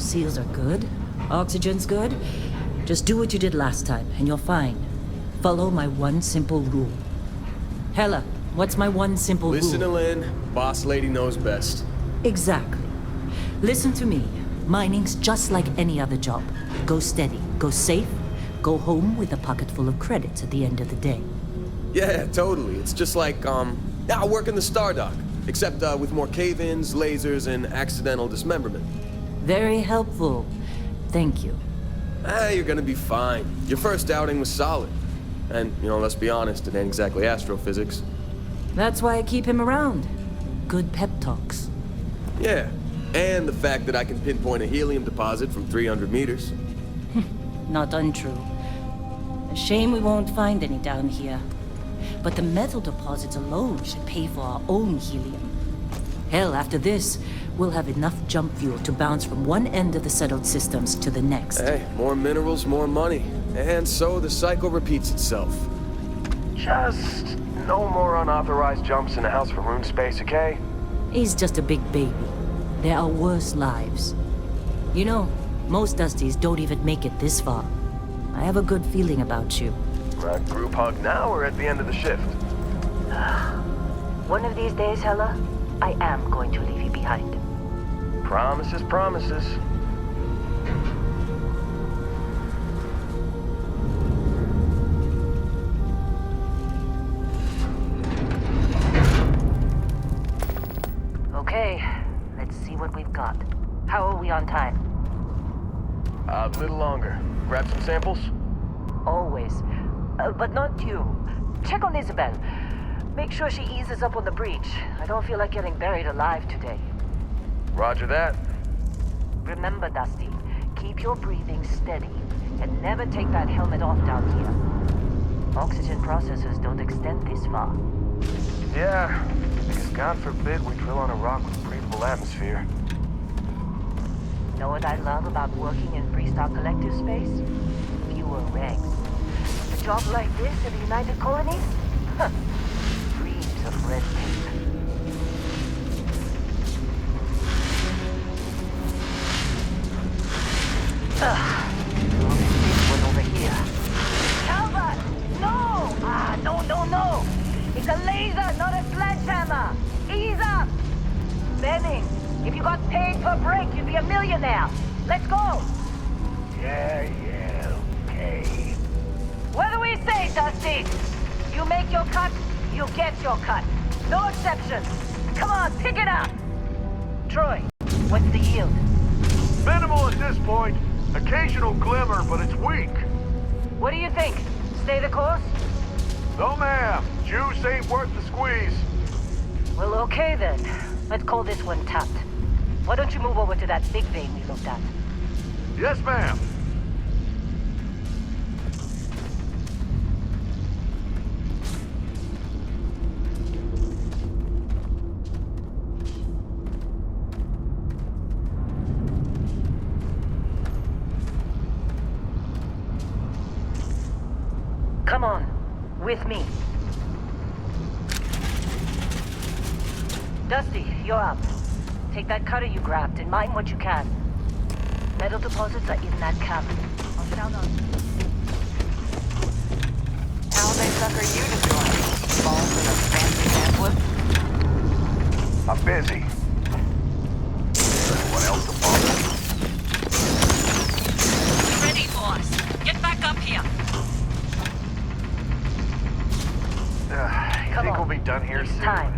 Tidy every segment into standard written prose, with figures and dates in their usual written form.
Seals are good. Oxygen's good. Just do what you did last time, and you're fine. Follow my one simple rule. Hella, what's my one simple rule? Listen to Lynn. Boss lady knows best. Exactly. Listen to me. Mining's just like any other job. Go steady, go safe, go home with a pocket full of credits at the end of the day. Yeah, totally. It's just like, I work in the Stardock. Except with more cave-ins, lasers, and accidental dismemberment. Very helpful. Thank you. You're gonna be fine. Your first outing was solid. And, let's be honest, it ain't exactly astrophysics. That's why I keep him around. Good pep talks. Yeah, and the fact that I can pinpoint a helium deposit from 300 meters. Not untrue. A shame we won't find any down here. But the metal deposits alone should pay for our own helium. Hell, after this, we'll have enough jump fuel to bounce from one end of the settled systems to the next. Hey, more minerals, more money. And so the cycle repeats itself. Just no more unauthorized jumps in the house from room space, okay? He's just a big baby. There are worse lives. Most Dusties don't even make it this far. I have a good feeling about you. Group hug now or at the end of the shift? One of these days, Hella, I am going to leave you behind. Promises, promises. Okay, let's see what we've got. How are we on time? A little longer. Grab some samples? Always. But not you. Check on Isabel. Make sure she eases up on the breach. I don't feel like getting buried alive today. Roger that. Remember, Dusty, keep your breathing steady and never take that helmet off down here. Oxygen processors don't extend this far. Yeah, because God forbid we drill on a rock with a breathable atmosphere. Know what I love about working in Freestar Collective space? Fewer regs. A job like this in the United Colonies? Huh. Dreams of red tape. This one over here. Calvert! No! No! It's a laser, not a sledgehammer! Ease up! Benning, if you got paid per break, you'd be a millionaire. Let's go! Yeah, okay. What do we say, Dusty? You make your cut, you get your cut. No exceptions. Come on, pick it up! Troy, what's the yield? Minimal at this point. Occasional glimmer, but it's weak. What do you think? Stay the course? No, ma'am. Juice ain't worth the squeeze. Well, okay then. Let's call this one tapped. Why don't you move over to that big vein we looked at? Yes, ma'am. Come on, with me. Dusty, you're up. Take that cutter you grabbed and mine what you can. Metal deposits are in that cabin. I'll shout out. How they sucker you to join? Balls in a fancy pamphlet? I'm busy. Anyone else to follow? Ready, boss. Get back up here. You think we'll be done here It's soon? time.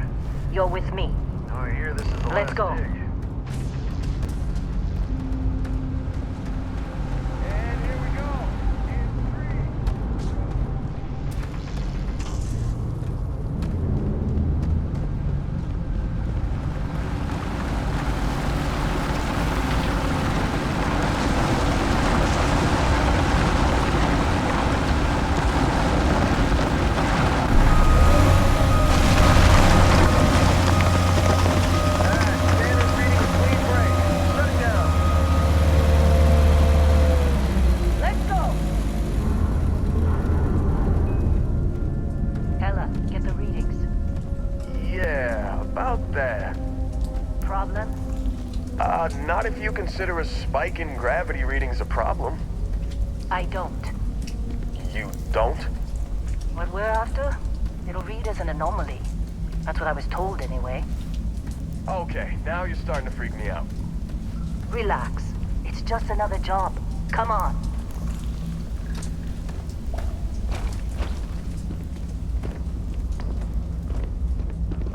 You're with me. Oh, I hear this is the Let's last go. dig. And here we go. In 3. Not if you consider a spike in gravity readings a problem. I don't. You don't? What we're after? It'll read as an anomaly. That's what I was told anyway. Okay, now you're starting to freak me out. Relax. It's just another job. Come on.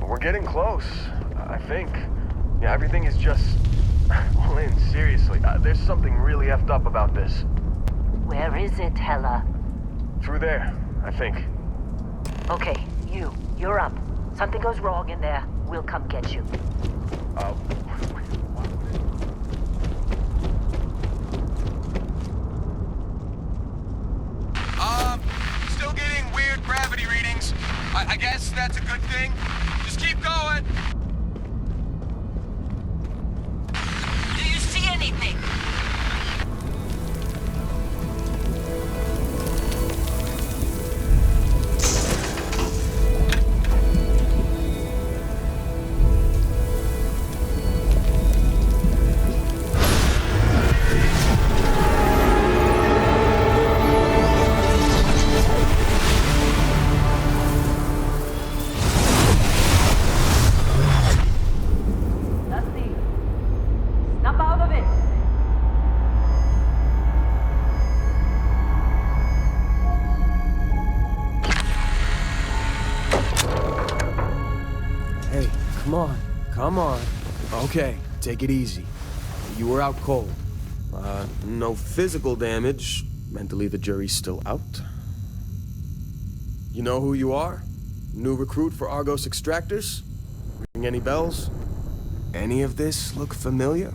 We're getting close, I think. Yeah, everything is just... Well, Lynn, seriously, there's something really effed up about this. Where is it, Hella? Through there, I think. Okay, you're up. Something goes wrong in there, we'll come get you. Still getting weird gravity readings. I guess that's a good thing. Just keep going. Do you see anything? Come on. Okay, take it easy. You were out cold. No physical damage. Mentally, the jury's still out. You know who you are? New recruit for Argos Extractors? Ring any bells? Any of this look familiar?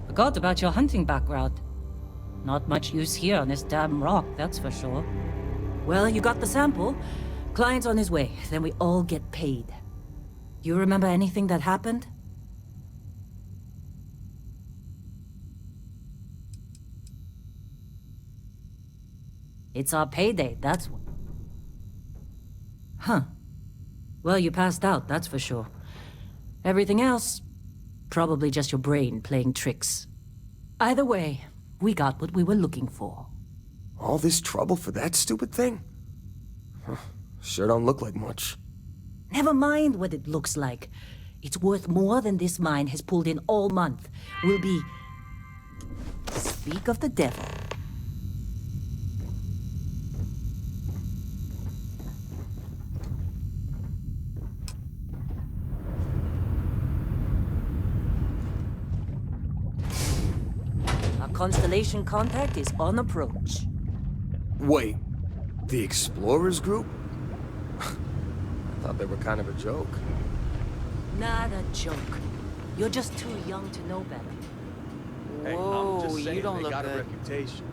Forgot about your hunting background. Not much use here on this damn rock, that's for sure. Well, you got the sample. Client's on his way, then we all get paid. You remember anything that happened? It's our payday, that's what. Huh. Well, you passed out, that's for sure. Everything else, probably just your brain playing tricks. Either way, we got what we were looking for. All this trouble for that stupid thing? Huh. Sure don't look like much. Never mind what it looks like. It's worth more than this mine has pulled in all month. We'll be... Speak of the devil. Our Constellation contact is on approach. Wait, the Explorers group? I thought they were kind of a joke. Not a joke. You're just too young to know better. Hey, Whoa, I'm just saying you don't they look got a good. reputation.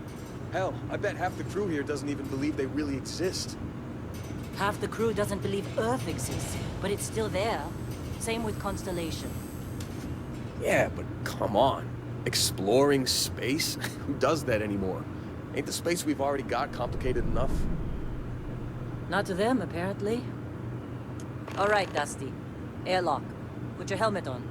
Hell, I bet half the crew here doesn't even believe they really exist. Half the crew doesn't believe Earth exists, but it's still there. Same with Constellation. Yeah, but come on. Exploring space? Who does that anymore? Ain't the space we've already got complicated enough? Not to them, apparently. All right, Dusty. Airlock. Put your helmet on.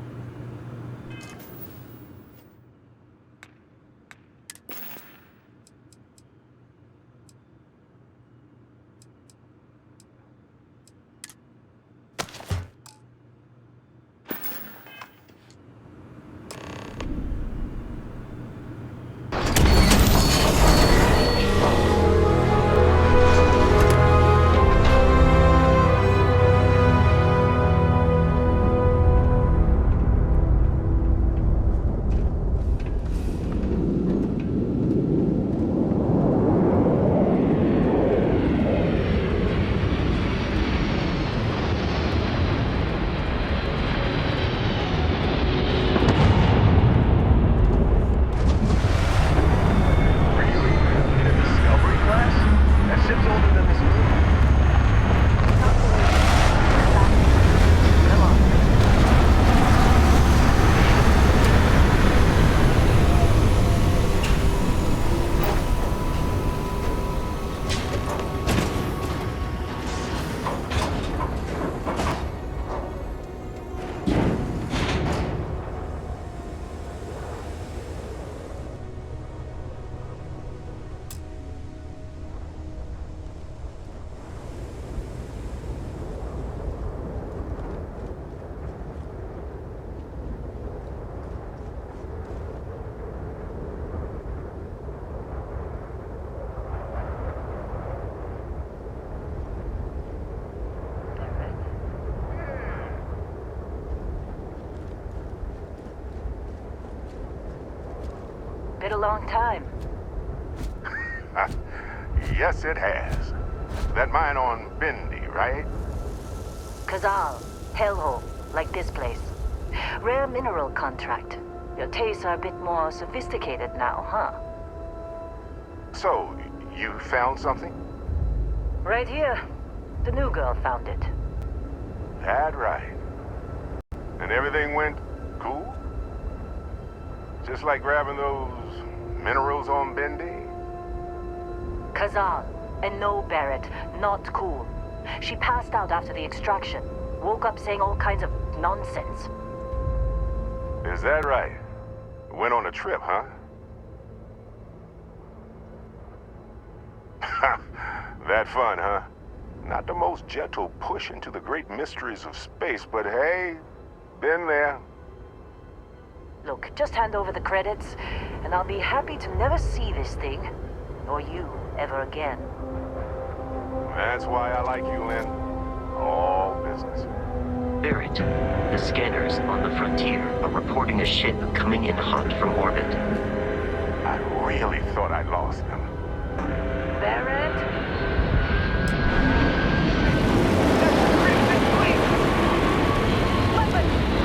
Been a long time. Yes, it has. That mine on Bendy, right? Kazal, hellhole, like this place. Rare mineral contract. Your tastes are a bit more sophisticated now, huh? So, you found something? Right here. The new girl found it. That right. And everything went cool? Just like grabbing those minerals on Bendy? Kazal, and no, Barrett, not cool. She passed out after the extraction. Woke up saying all kinds of nonsense. Is that right? Went on a trip, huh? That fun, huh? Not the most gentle push into the great mysteries of space, but hey, been there. Look, just hand over the credits, and I'll be happy to never see this thing, or you, ever again. That's why I like you, Lynn. All business. Barrett, the scanners on the frontier are reporting a ship coming in hot from orbit. I really thought I lost them. Barrett?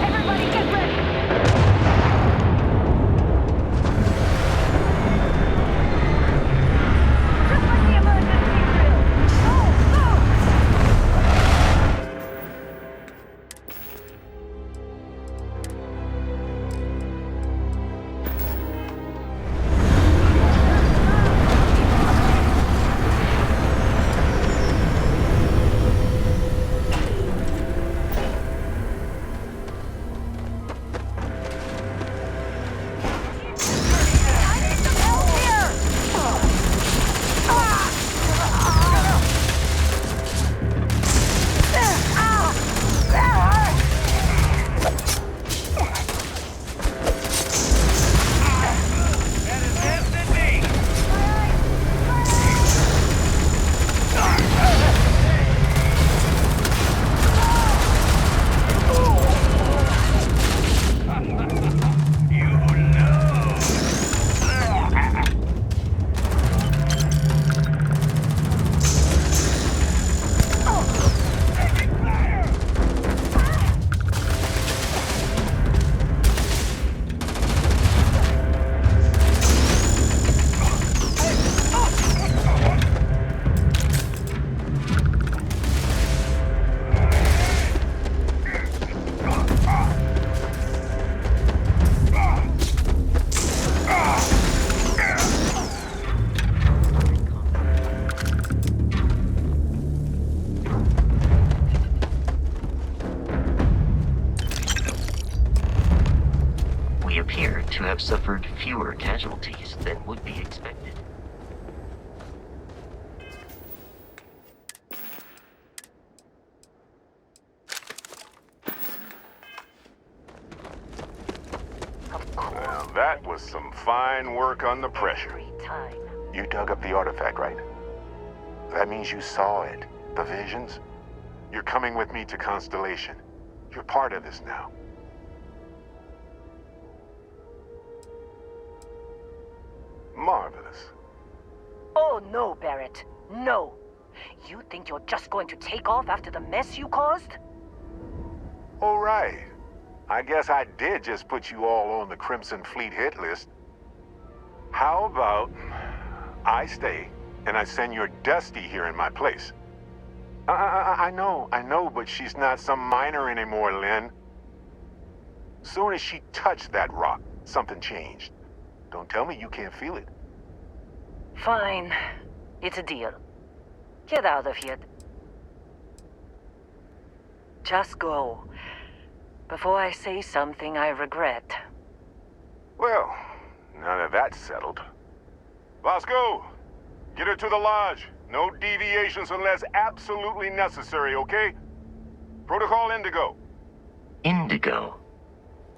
Everybody get ready! Just like the emergency drill! Go! To have suffered fewer casualties than would be expected. Well, that was some fine work under pressure. Every time. You dug up the artifact, right? That means you saw it. The visions? You're coming with me to Constellation. You're part of this now. Marvelous. Oh, no, Barrett. No. You think you're just going to take off after the mess you caused? All right. I guess I did just put you all on the Crimson Fleet hit list. How about I stay and I send your Dusty here in my place? I know, but she's not some miner anymore, Lynn. Soon as she touched that rock, something changed. Don't tell me you can't feel it. Fine. It's a deal. Get out of here. Just go. Before I say something I regret. Well, now that that's settled. Bosco, get her to the lodge. No deviations unless absolutely necessary, okay? Protocol Indigo. Indigo.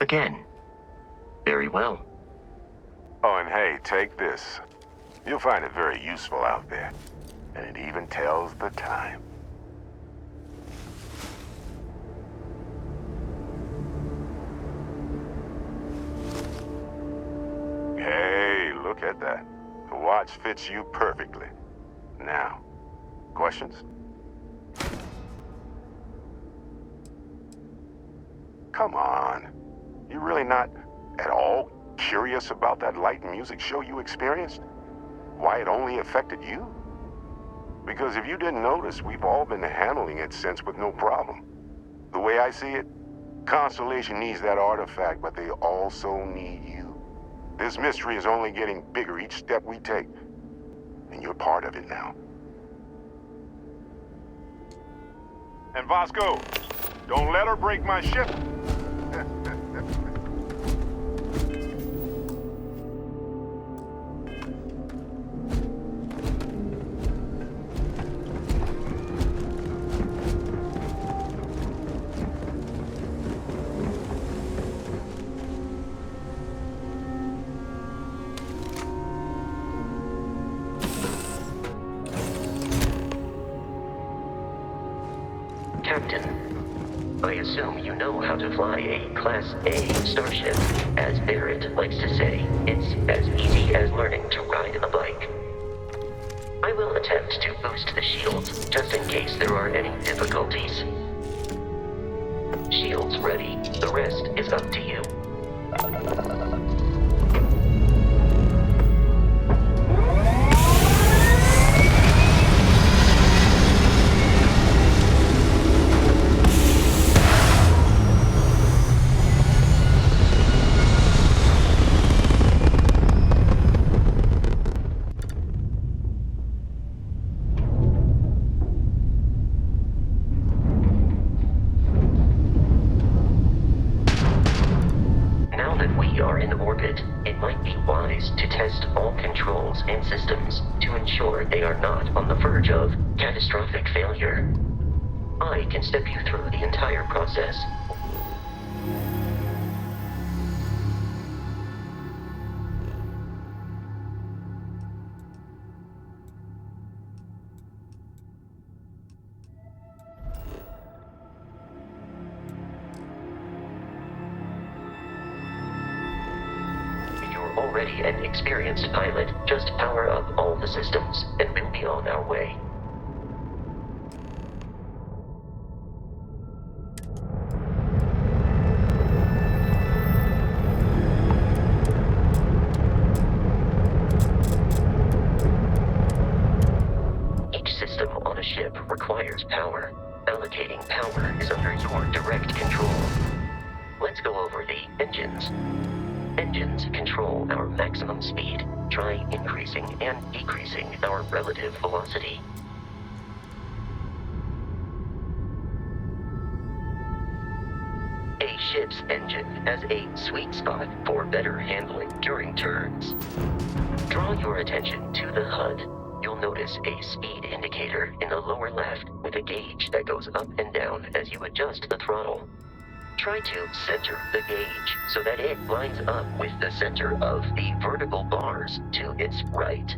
Again. Very well. Oh, and hey, take this. You'll find it very useful out there. And it even tells the time. Hey, parts fits you perfectly. Now, questions? Come on. You really not at all curious about that light and music show you experienced? Why it only affected you? Because if you didn't notice, we've all been handling it since with no problem. The way I see it, Constellation needs that artifact, but they also need you. This mystery is only getting bigger each step we take, and you're part of it now. And Vasco, don't let her break my ship. Captain, I assume you know how to fly a Class A starship. As Barrett likes to say, it's as easy as learning to ride a bike. I will attempt to boost the shields, just in case there are any difficulties. Shields ready. The rest is up to you. Catastrophic failure. I can step you through the entire process. If you're already an experienced pilot, just power up all the systems, and we'll be on our way. Requires power. Allocating power is under your direct control. Let's go over the engines. Engines control our maximum speed. Try increasing and decreasing our relative velocity. A ship's engine has a sweet spot for better handling during turns. Draw your attention to the HUD. You'll notice a speed indicator in the lower left with a gauge that goes up and down as you adjust the throttle. Try to center the gauge so that it lines up with the center of the vertical bars to its right.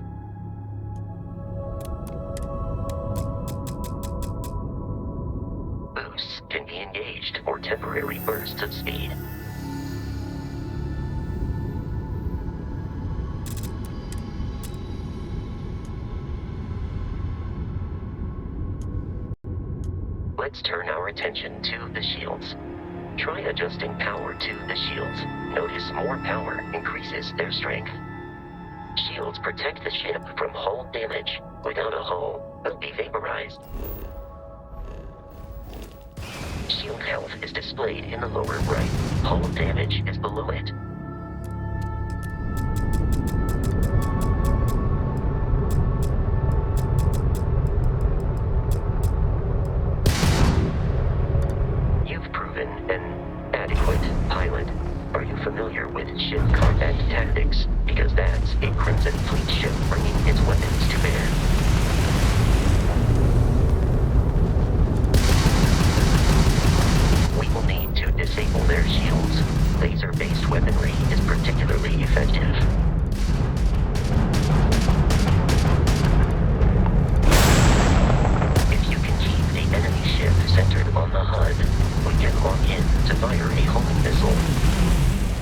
Boosts can be engaged for temporary bursts of speed. Let's turn our attention to the shields. Try adjusting power to the shields. Notice more power increases their strength. Shields protect the ship from hull damage. Without a hull, they'll be vaporized. Shield health is displayed in the lower right. Hull damage is below it. Familiar with ship combat tactics, because that's a Crimson Fleet ship bringing its weapons to bear. We will need to disable their shields. Laser-based weaponry is particularly effective. If you can keep the enemy ship centered on the HUD, we can lock in to fire a homing missile.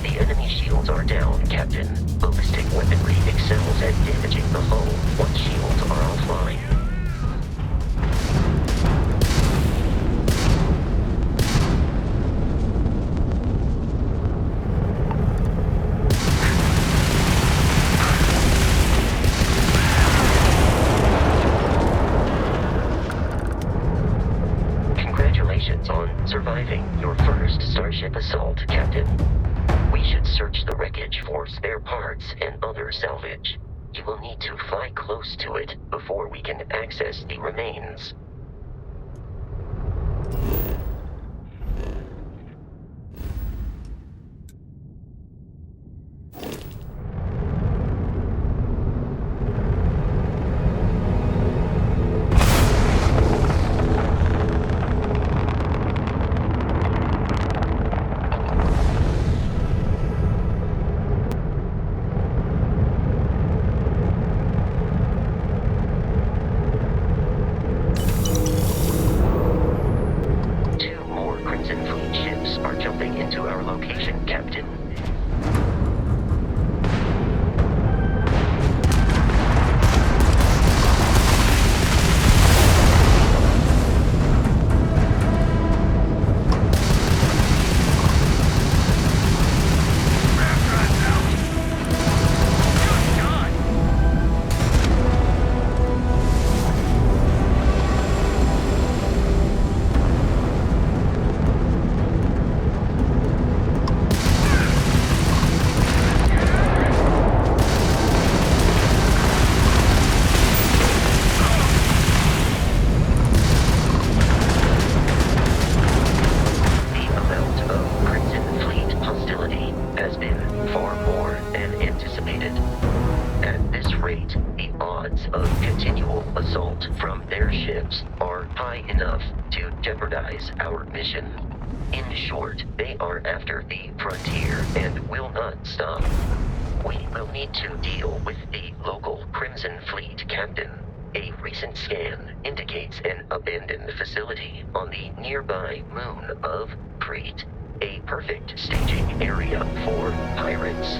The enemy shields are down, Captain. Ballistic weaponry excels at damaging the hull. receiving your first Starship assault, Captain. We should search the wreckage for spare parts and other salvage. You will need to fly close to it before we can access the remains. Our mission. In short, they are after the frontier and will not stop. We will need to deal with the local Crimson Fleet captain. A recent scan indicates an abandoned facility on the nearby moon of Crete, a perfect staging area for pirates.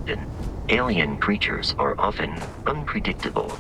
Captain. Alien creatures are often unpredictable.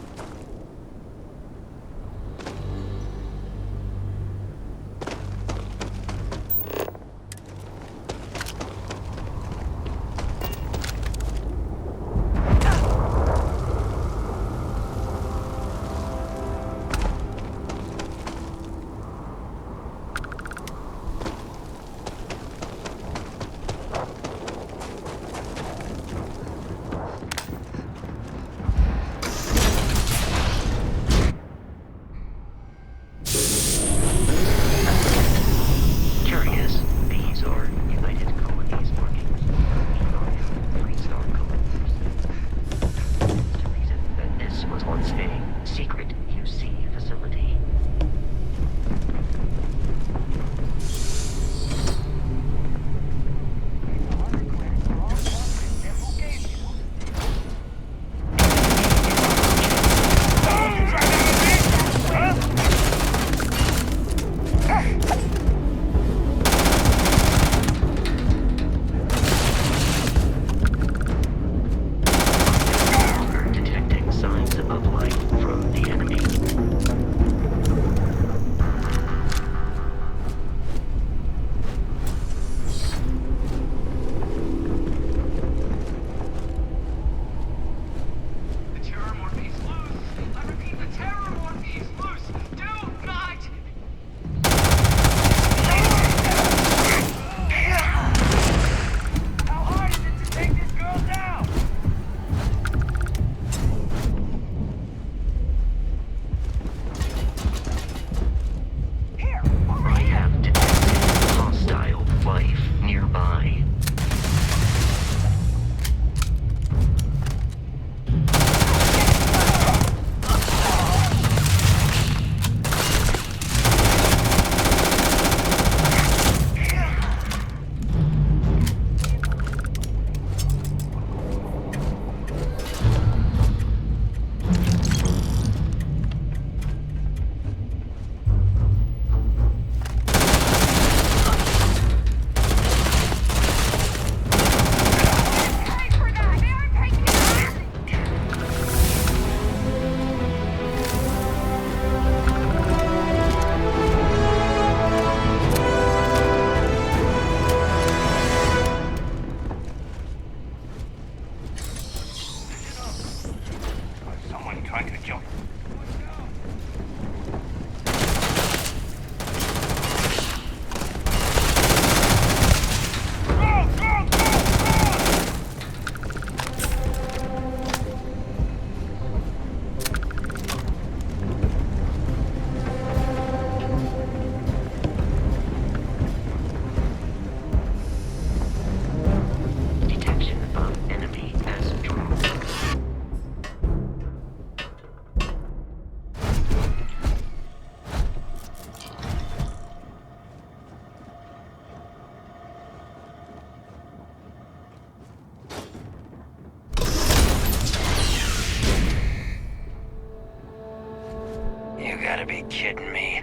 Be kidding me.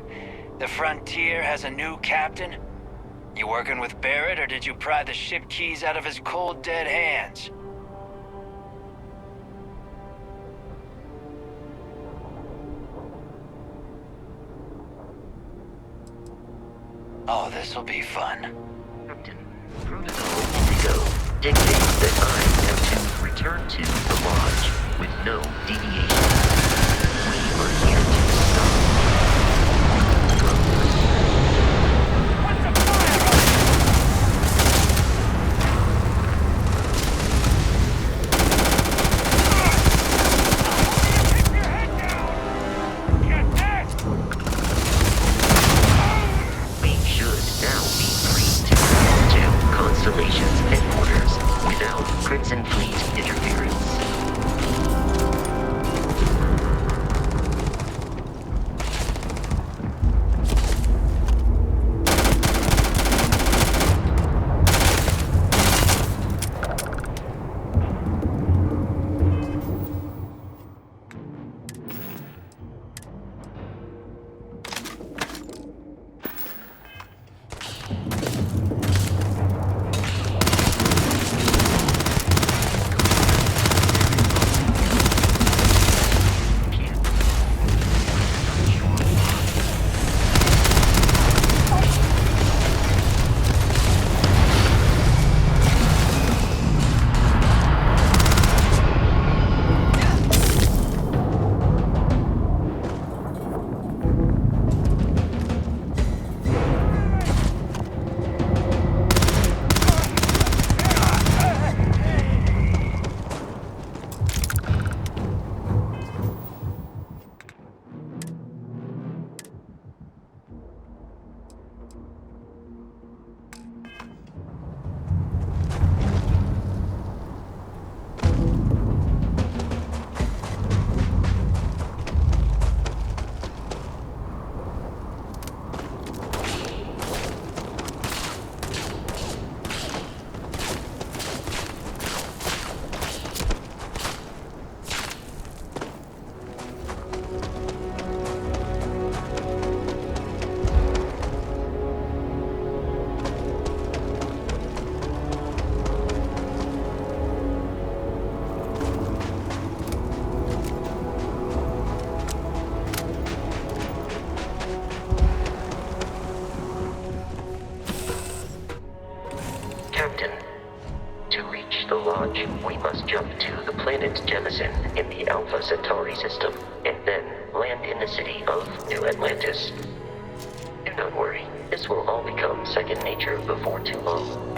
The Frontier has a new captain? You working with Barrett, or did you pry the ship keys out of his cold, dead hands? Oh, this'll be fun. Captain, Protocol Indigo dictates that I am to return to the Lodge with no deviation. We are here to stop. Constellation's headquarters without Crimson Fleet interference. we must jump to the planet Jemison in the Alpha Centauri system, and then land in the city of New Atlantis. Do not worry, this will all become second nature before too long.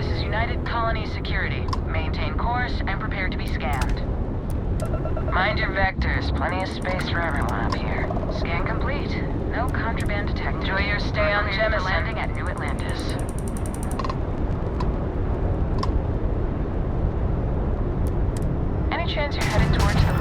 this is United Colony Security. Maintain course and prepare to be scanned. Mind your vectors. Plenty of space for everyone up here. Scan complete. No contraband detected. Enjoy your stay on Jemison. Landing at New Atlantis. Any chance you're headed towards the...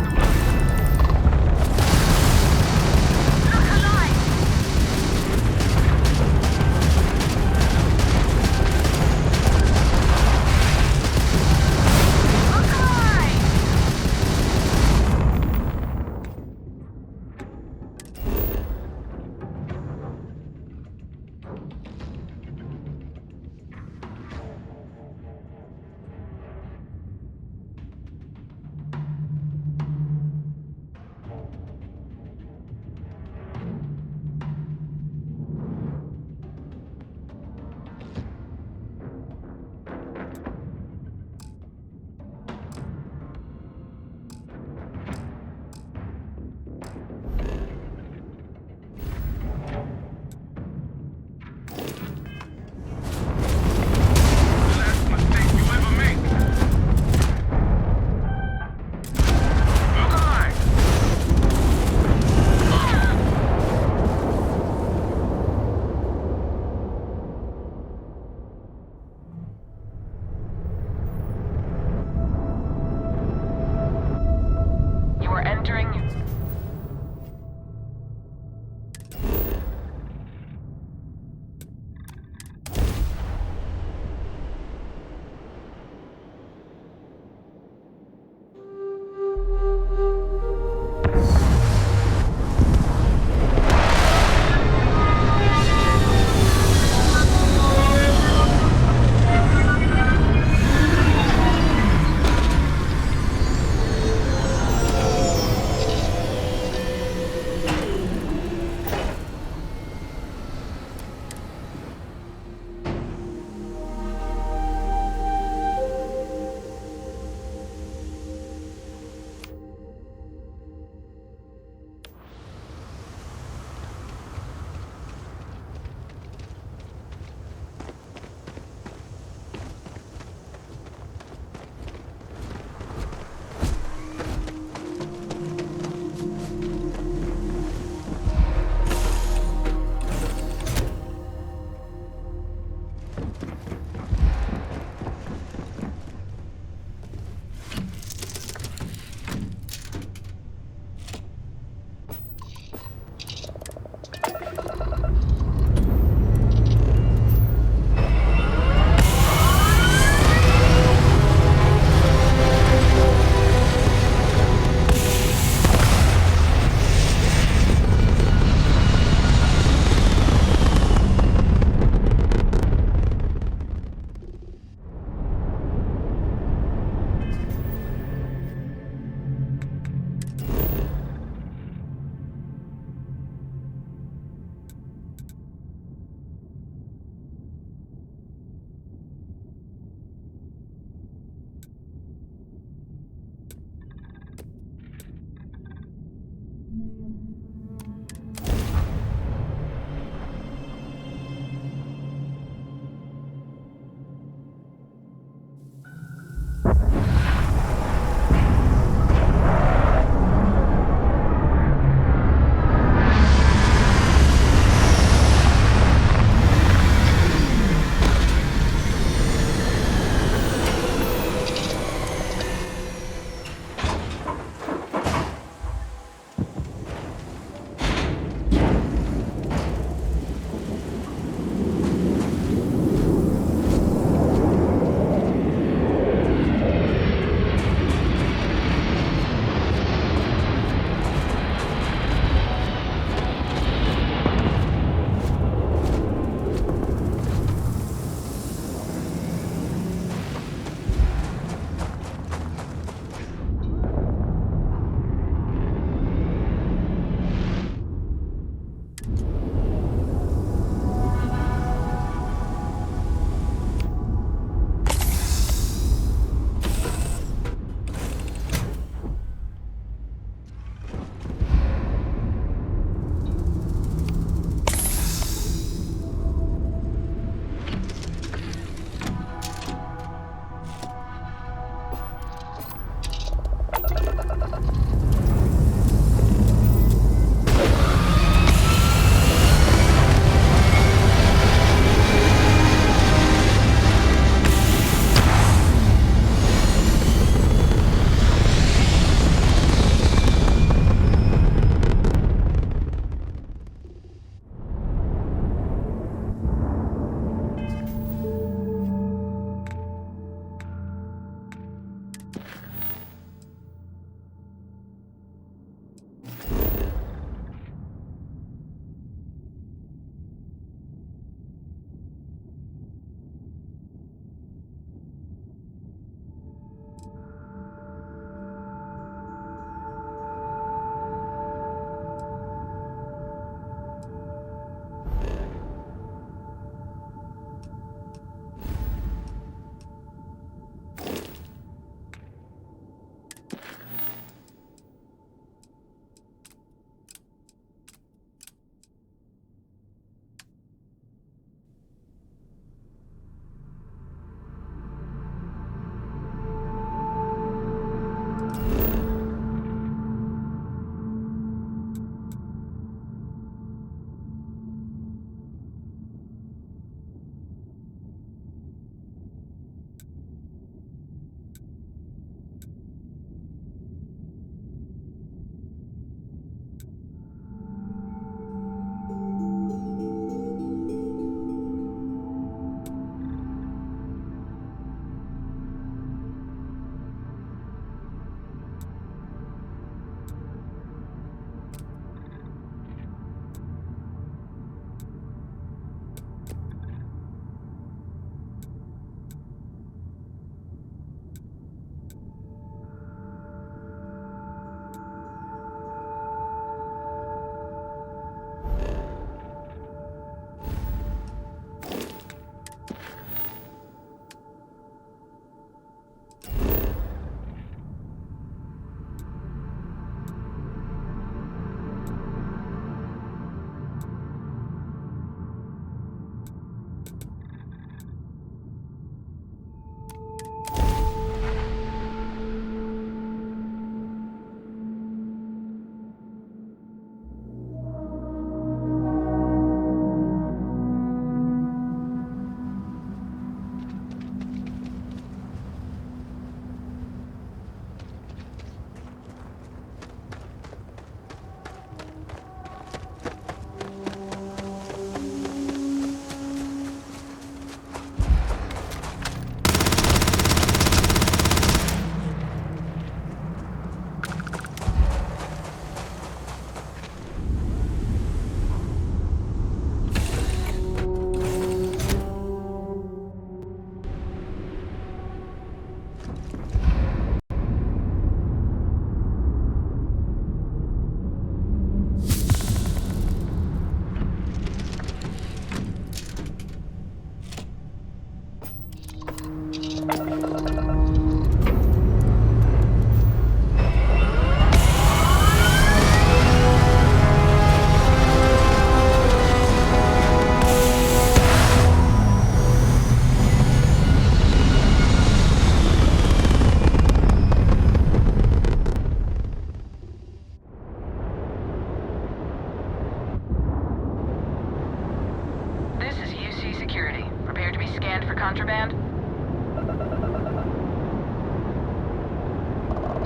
scanned for contraband?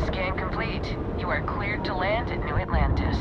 Scan complete. You are cleared to land at New Atlantis.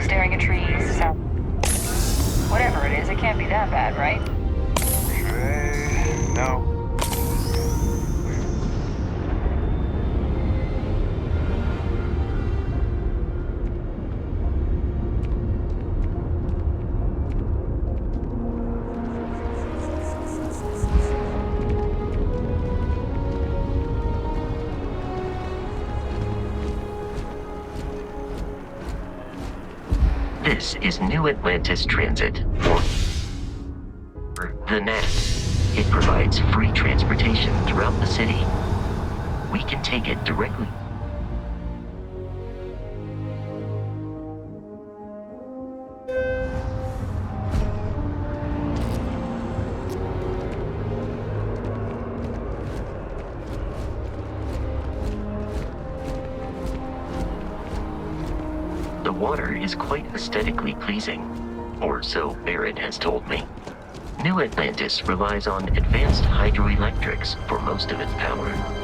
Staring at trees, whatever it is, it can't be that bad, right? No. This is New Atlantis Transit, or the NAT. It provides free transportation throughout the city. We can take it directly. The water is quite aesthetically pleasing, or so Barrett has told me. New Atlantis relies on advanced hydroelectrics for most of its power.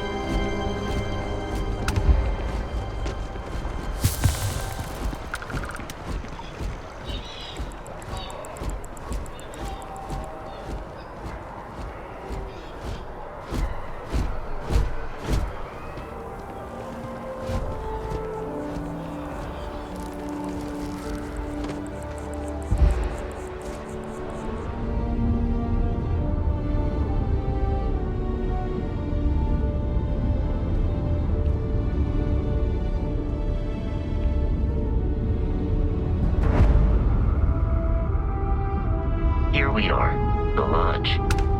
Here we are, the lodge.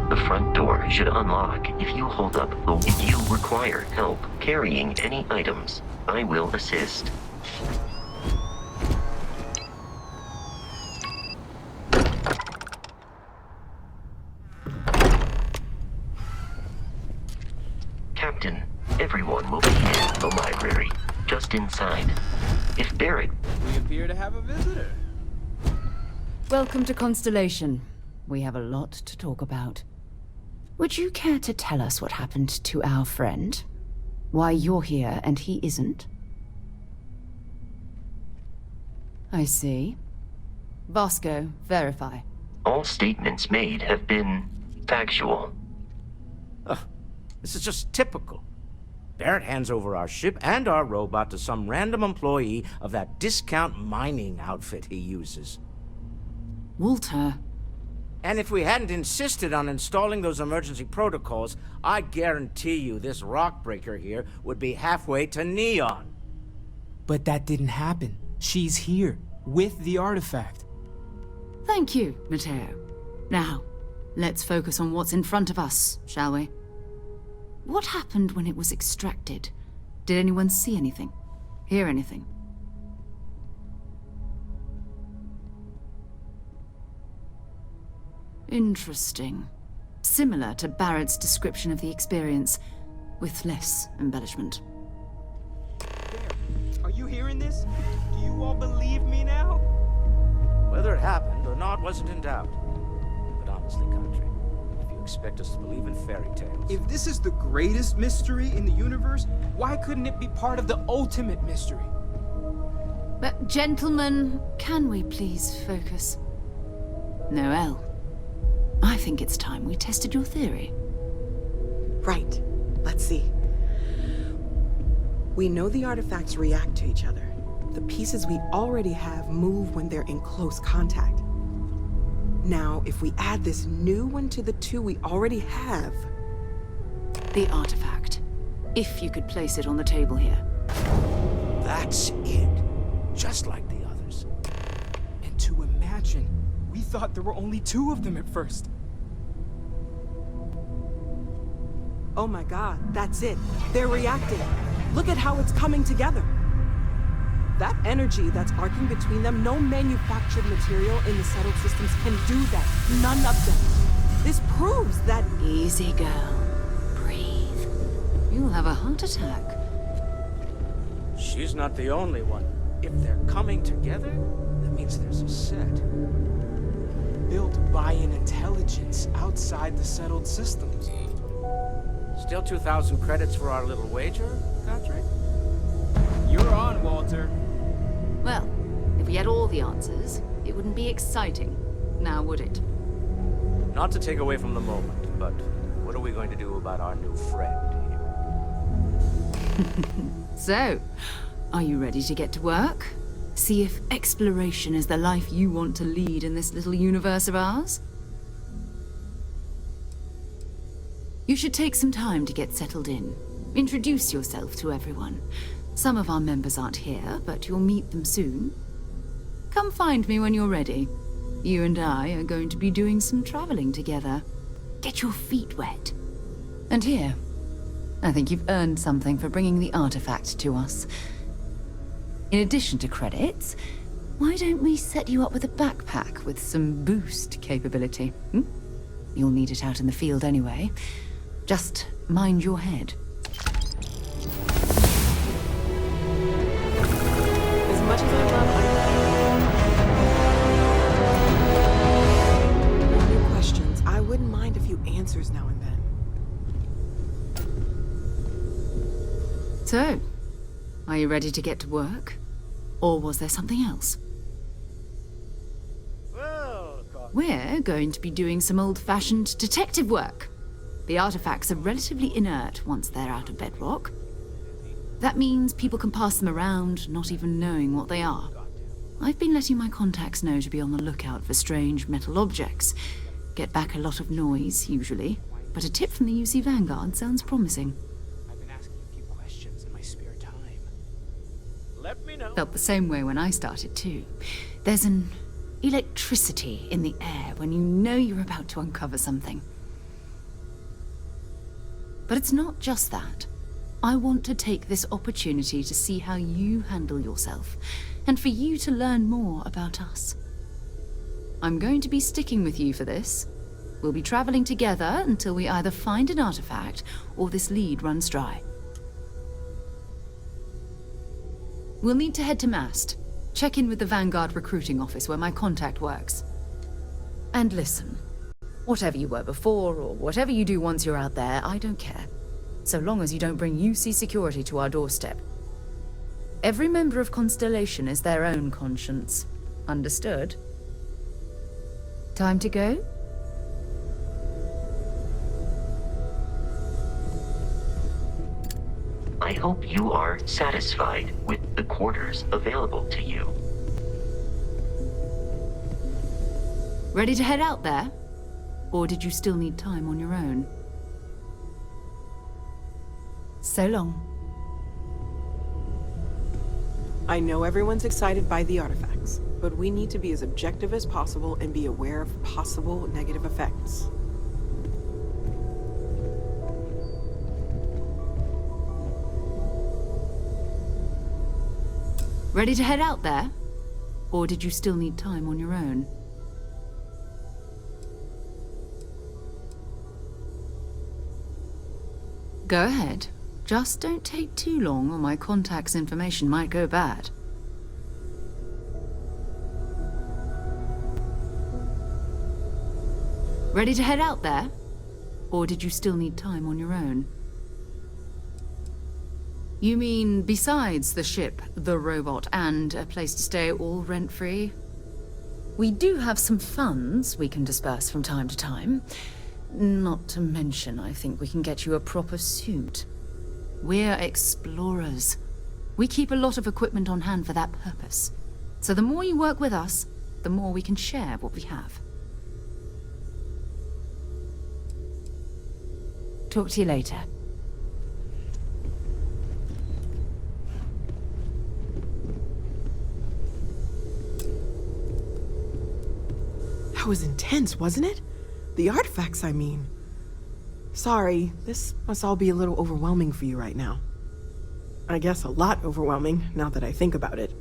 The front door should unlock if you hold up. If you require help carrying any items, I will assist. Captain, everyone will be in the library, just inside. If Barrett... We appear to have a visitor. Welcome to Constellation. We have a lot to talk about. Would you care to tell us what happened to our friend? Why you're here and he isn't? I see. Vasco, verify. All statements made have been factual. This is just typical. Barrett hands over our ship and our robot to some random employee of that discount mining outfit he uses. Walter. And if we hadn't insisted on installing those emergency protocols, I guarantee you this rock breaker here would be halfway to Neon. But that didn't happen. She's here, with the artifact. Thank you, Matteo. Now, let's focus on what's in front of us, shall we? What happened when it was extracted? Did anyone see anything? Hear anything? Interesting. Similar to Barrett's description of the experience, with less embellishment. Are you you hearing this? Do you all believe me now? Whether it happened or not wasn't in doubt. But honestly, Country, if you expect us to believe in fairy tales... If this is the greatest mystery in the universe, why couldn't it be part of the ultimate mystery? But gentlemen, can we please focus? Noel, I think it's time we tested your theory. Right. Let's see. We know the artifacts react to each other. The pieces we already have move when they're in close contact. Now, if we add this new one to the two we already have... The artifact. If you could place it on the table here. That's it. Just like the others. And to imagine, we thought there were only 2 of them at first. Oh my god, that's it. They're reacting. Look at how it's coming together. That energy that's arcing between them, no manufactured material in the settled systems can do that. None of them. This proves that... Easy, girl. Breathe. You'll have a heart attack. She's not the only one. If they're coming together, that means there's a set. Built by an intelligence outside the settled systems. Still 2,000 credits for our little wager, Country? You're on, Walter. Well, if we had all the answers, it wouldn't be exciting. Now, would it? Not to take away from the moment, but what are we going to do about our new friend here? So, are you ready to get to work? See if exploration is the life you want to lead in this little universe of ours? You should take some time to get settled in. Introduce yourself to everyone. Some of our members aren't here, but you'll meet them soon. Come find me when you're ready. You and I are going to be doing some traveling together. Get your feet wet. And here, I think you've earned something for bringing the artifact to us. In addition to credits, why don't we set you up with a backpack with some boost capability? You'll need it out in the field anyway. Just mind your head. As much as I love no new questions, I wouldn't mind a few answers now and then. So, are you ready to get to work? Or was there something else? We're going to be doing some old-fashioned detective work. The artifacts are relatively inert once they're out of bedrock. That means people can pass them around, not even knowing what they are. I've been letting my contacts know to be on the lookout for strange metal objects. Get back a lot of noise, usually. But a tip from the UC Vanguard sounds promising. I've been asking a few questions in my spare time. Let me know. Felt the same way when I started, too. There's an electricity in the air when you know you're about to uncover something. But it's not just that. I want to take this opportunity to see how you handle yourself, and for you to learn more about us. I'm going to be sticking with you for this. We'll be traveling together until we either find an artifact or this lead runs dry. We'll need to head to Mast. Check in with the Vanguard recruiting office where my contact works. And listen. Whatever you were before, or whatever you do once you're out there, I don't care. So long as you don't bring UC security to our doorstep. Every member of Constellation is their own conscience. Understood? Time to go? I hope you are satisfied with the quarters available to you. Ready to head out there? Or did you still need time on your own? So long. I know everyone's excited by the artifacts, but we need to be as objective as possible and be aware of possible negative effects. Ready to head out there? Or did you still need time on your own? Go ahead. Just don't take too long or my contact's information might go bad. Ready to head out there? Or did you still need time on your own? You mean besides the ship, the robot, and a place to stay all rent-free? We do have some funds we can disperse from time to time. Not to mention, I think we can get you a proper suit. We're explorers. We keep a lot of equipment on hand for that purpose. So the more you work with us, the more we can share what we have. Talk to you later. That was intense, wasn't it? The artifacts, I mean. Sorry, this must all be a little overwhelming for you right now. I guess a lot overwhelming, now that I think about it.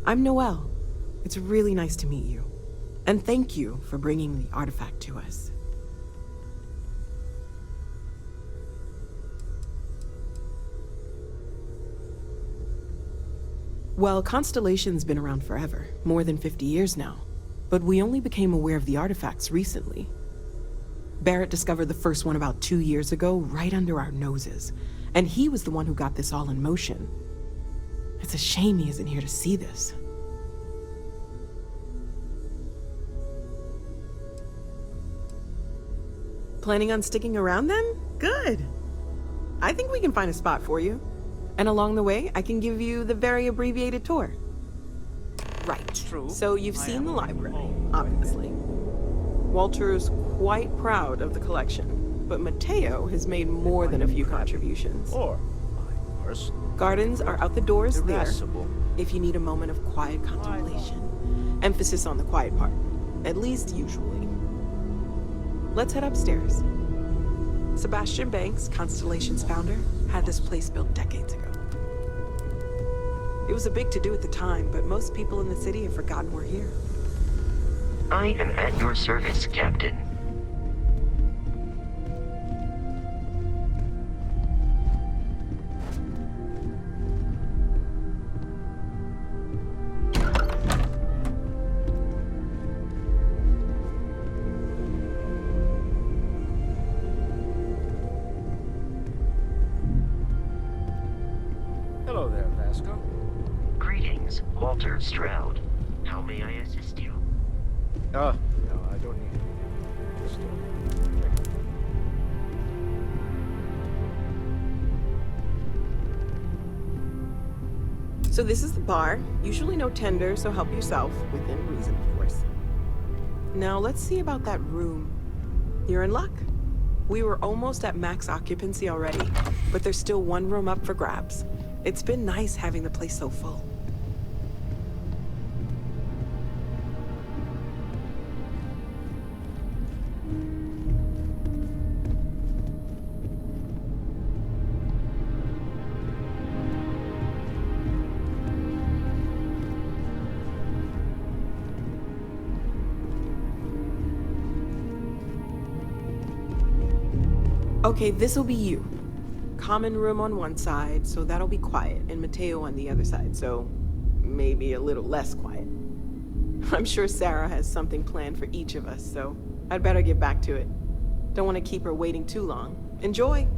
I'm Noelle. It's really nice to meet you. And thank you for bringing the artifact to us. Well, Constellation's been around forever, more than 50 years now. But we only became aware of the artifacts recently. Barrett discovered the first one about 2 years ago, right under our noses. And he was the one who got this all in motion. It's a shame he isn't here to see this. Planning on sticking around then? Good. I think we can find a spot for you. And along the way, I can give you the very abbreviated tour. Right. True. So you've seen the library, obviously. Walter's quite proud of the collection, but Mateo has made more than a few contributions. Or my personal Gardens are out the doors there, irascible. if you need a moment of quiet contemplation. Emphasis on the quiet part, at least usually. Let's head upstairs. Sebastian Banks, Constellation's founder, had this place built decades ago. It was a big to-do at the time, but most people in the city have forgotten we're here. I am at your service, Captain. Hello there, Vasco. Greetings, Walter Stroud. How may I assist you? No, I don't need it. Just, So this is the bar. Usually no tender, so help yourself, within reason, of course. Now let's see about that room. You're in luck. We were almost at max occupancy already, but there's still one room up for grabs. It's been nice having the place so full. Okay, this'll be you. Common room on one side, so that'll be quiet, and Mateo on the other side, so maybe a little less quiet. I'm sure Sarah has something planned for each of us, so I'd better get back to it. Don't want to keep her waiting too long. Enjoy!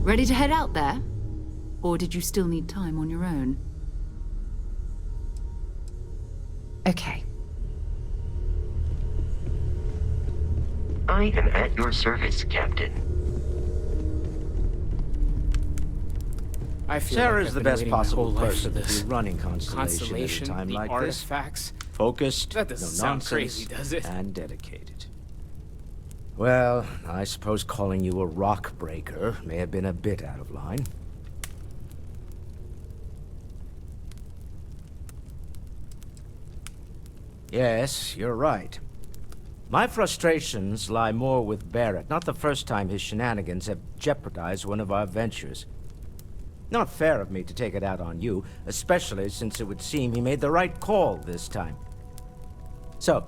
Ready to head out there? Or did you still need time on your own? Okay. I am at your service, Captain. I feel Sarah's like I've the been best waiting my possible whole life for person to this. be running Constellation Constellation, at a time the like artifacts. this. Focused, That doesn't no sound nonsense, crazy, does it? and dedicated. Well, I suppose calling you a rock breaker may have been a bit out of line. Yes, you're right. My frustrations lie more with Barrett. Not the first time his shenanigans have jeopardized one of our ventures. Not fair of me to take it out on you, especially since it would seem he made the right call this time. So,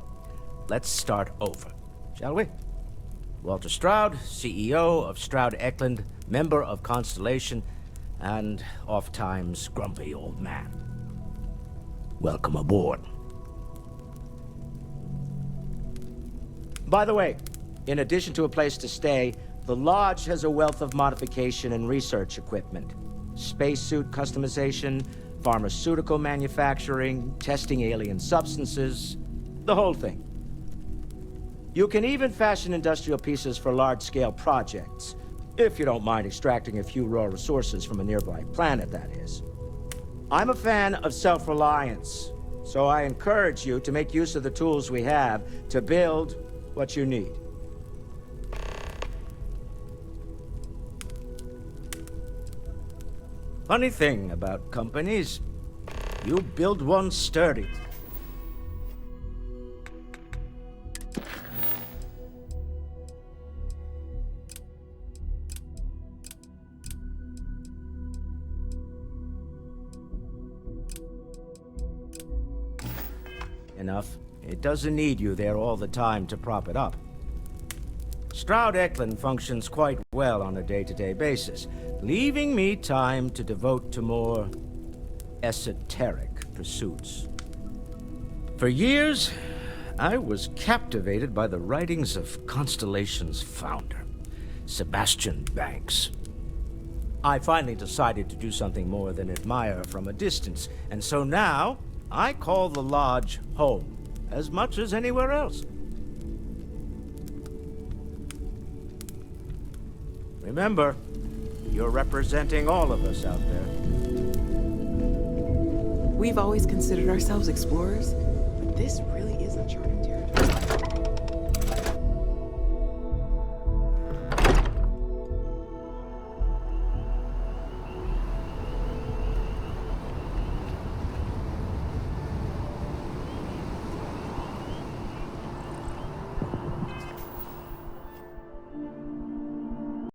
let's start over, shall we? Walter Stroud, CEO of Stroud Eklund, member of Constellation, and oft-times grumpy old man. Welcome aboard. By the way, in addition to a place to stay, the Lodge has a wealth of modification and research equipment. Spacesuit customization, pharmaceutical manufacturing, testing alien substances, the whole thing. You can even fashion industrial pieces for large-scale projects, if you don't mind extracting a few raw resources from a nearby planet, that is. I'm a fan of self-reliance, so I encourage you to make use of the tools we have to build what you need. Funny thing about companies, you build one sturdy. Enough. It doesn't need you there all the time to prop it up. Stroud Eklund functions quite well on a day-to-day basis, leaving me time to devote to more esoteric pursuits. For years, I was captivated by the writings of Constellation's founder, Sebastian Banks. I finally decided to do something more than admire from a distance, and so now I call the Lodge home as much as anywhere else. Remember, you're representing all of us out there. We've always considered ourselves explorers, but this really is uncharted territory.